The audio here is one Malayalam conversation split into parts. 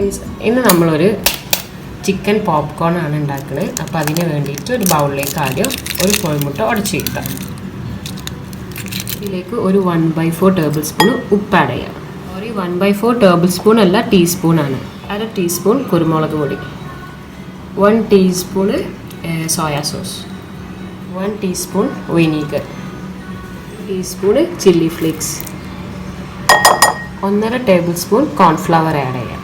ഫ്രണ്ട്സ്, ഇന്ന് നമ്മളൊരു ചിക്കൻ പോപ്കോൺ ആണ് ഉണ്ടാക്കുന്നത്. അപ്പോൾ അതിന് വേണ്ടിയിട്ട് ഒരു ബൗളിലേക്ക് ആദ്യം ഒരു കോഴിമുട്ട ഉടച്ച് വെക്കാം. ഇതിലേക്ക് ഒരു 1/4 ടേബിൾ സ്പൂൺ ഉപ്പ് ആഡ് ചെയ്യാം. സോറി, 1/4 ടേബിൾ സ്പൂൺ അല്ല, ടീസ്പൂണാണ്. 1/2 ടീസ്പൂൺ കുരുമുളക് പൊടി, 1 teaspoon soya sauce, 1 teaspoon vinegar, 1 teaspoon chilli flakes, 1.5 table spoon cornflour add ചെയ്യാം.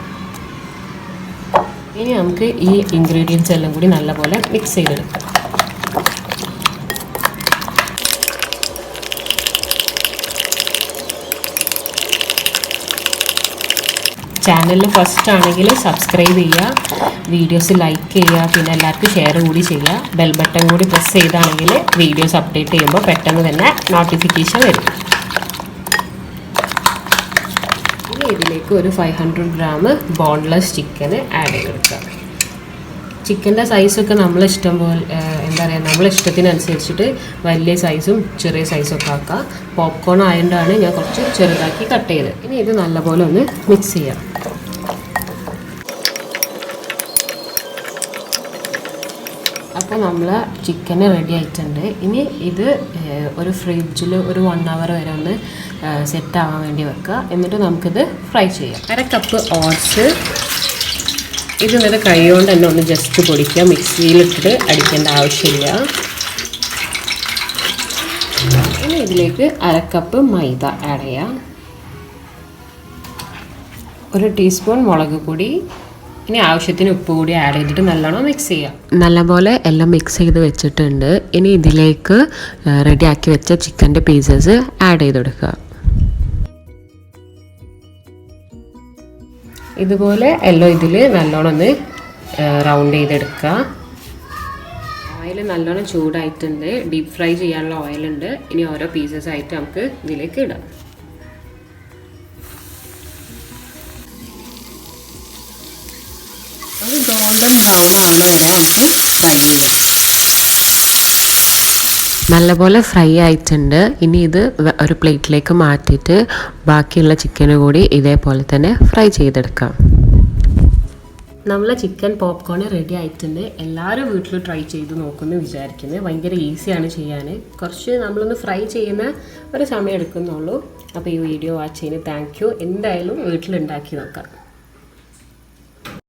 ഇനി നമുക്ക് ഈ ഇൻഗ്രീഡിയൻസ് എല്ലാം കൂടി നല്ലപോലെ മിക്സ് ചെയ്തെടുക്കാം. ചാനലിൽ ഫസ്റ്റ് ആണെങ്കിൽ സബ്സ്ക്രൈബ് ചെയ്യുക, വീഡിയോസ് ലൈക്ക് ചെയ്യുക, പിന്നെ എല്ലാവർക്കും ഷെയർ കൂടി ചെയ്യുക. ബെൽ ബട്ടൺ കൂടി പ്രസ് ചെയ്താണെങ്കിൽ വീഡിയോസ് അപ്ഡേറ്റ് ചെയ്യുമ്പോൾ പെട്ടെന്ന് തന്നെ നോട്ടിഫിക്കേഷൻ വരും. ഇനി ഇതിലേക്ക് ഒരു 500 ഗ്രാം ബോൺലെസ് ചിക്കന് ആഡ് ചെയ്തെടുക്കാം. ചിക്കൻ്റെ സൈസൊക്കെ നമ്മളിഷ്ടം പോലെ എന്താ പറയുക, നമ്മളിഷ്ടത്തിനനുസരിച്ചിട്ട് വലിയ സൈസും ചെറിയ സൈസൊക്കെ ആക്കാം. പോപ്കോൺ ആയതുകൊണ്ടാണ് ഞാൻ കുറച്ച് ചെറുതാക്കി കട്ട് ചെയ്ത്. ഇനി ഇത് നല്ലപോലെ ഒന്ന് മിക്സ് ചെയ്യാം. അപ്പോൾ നമ്മൾ ചിക്കൻ റെഡി ആയിട്ടുണ്ട്. ഇനി ഇത് ഒരു ഫ്രിഡ്ജിൽ ഒരു 1 hour വരെ ഒന്ന് സെറ്റ് ആവാൻ വേണ്ടി വെക്കുക. എന്നിട്ട് നമുക്കിത് ഫ്രൈ ചെയ്യാം. 1/2 കപ്പ് ഓട്സ്, ഇത് എന്നിട്ട് കൈ കൊണ്ട് തന്നെ ഒന്ന് ജസ്റ്റ് പൊടിക്കുക, മിക്സിയിലിട്ടിട്ട് അടിക്കേണ്ട ആവശ്യമില്ല. ഇനി ഇതിലേക്ക് 1/2 കപ്പ് മൈദ ആഡ് ചെയ്യാം, 1 ടീസ്പൂൺ മുളക് പൊടി, ഇനി ആവശ്യത്തിന് ഉപ്പ് കൂടി ആഡ് ചെയ്തിട്ട് നല്ലോണം മിക്സ് ചെയ്യാം. നല്ലപോലെ എല്ലാം മിക്സ് ചെയ്ത് വെച്ചിട്ടുണ്ട്. ഇനി ഇതിലേക്ക് റെഡിയാക്കി വെച്ച ചിക്കൻ്റെ പീസസ് ആഡ് ചെയ്ത് കൊടുക്കുക. ഇതുപോലെ എല്ലാം ഇതിൽ നല്ലോണം ഒന്ന് റൗണ്ട് ചെയ്തെടുക്കുക. ഓയിൽ നല്ലോണം ചൂടായിട്ടുണ്ട്. ഡീപ്പ് ഫ്രൈ ചെയ്യാനുള്ള ഓയിലുണ്ട്. ഇനി ഓരോ പീസസ് ആയിട്ട് നമുക്ക് ഇതിലേക്ക് ഇടാം. ഒരു ഗോൾഡൻ ബ്രൗൺ ആവുന്ന വരെ നമുക്ക് ഫ്രൈ ചെയ്യാം. നല്ലപോലെ ഫ്രൈ ആയിട്ടുണ്ട്. ഇനി ഇത് ഒരു പ്ലേറ്റിലേക്ക് മാറ്റിയിട്ട് ബാക്കിയുള്ള ചിക്കന് കൂടി ഇതേപോലെ തന്നെ ഫ്രൈ ചെയ്തെടുക്കാം. നമ്മളെ ചിക്കൻ പോപ്കോൺ റെഡി ആയിട്ടുണ്ട്. എല്ലാവരും വീട്ടിൽ ട്രൈ ചെയ്ത് നോക്കുമെന്ന് വിചാരിക്കുന്നത്. ഭയങ്കര ഈസിയാണ് ചെയ്യാൻ. കുറച്ച് നമ്മളൊന്ന് ഫ്രൈ ചെയ്യുന്ന ഒരു സമയം എടുക്കുന്നുള്ളൂ. അപ്പോൾ ഈ വീഡിയോ വാച്ച് ചെയ്യുന്നത് താങ്ക് യു. എന്തായാലും വീട്ടിലുണ്ടാക്കി നോക്കാം.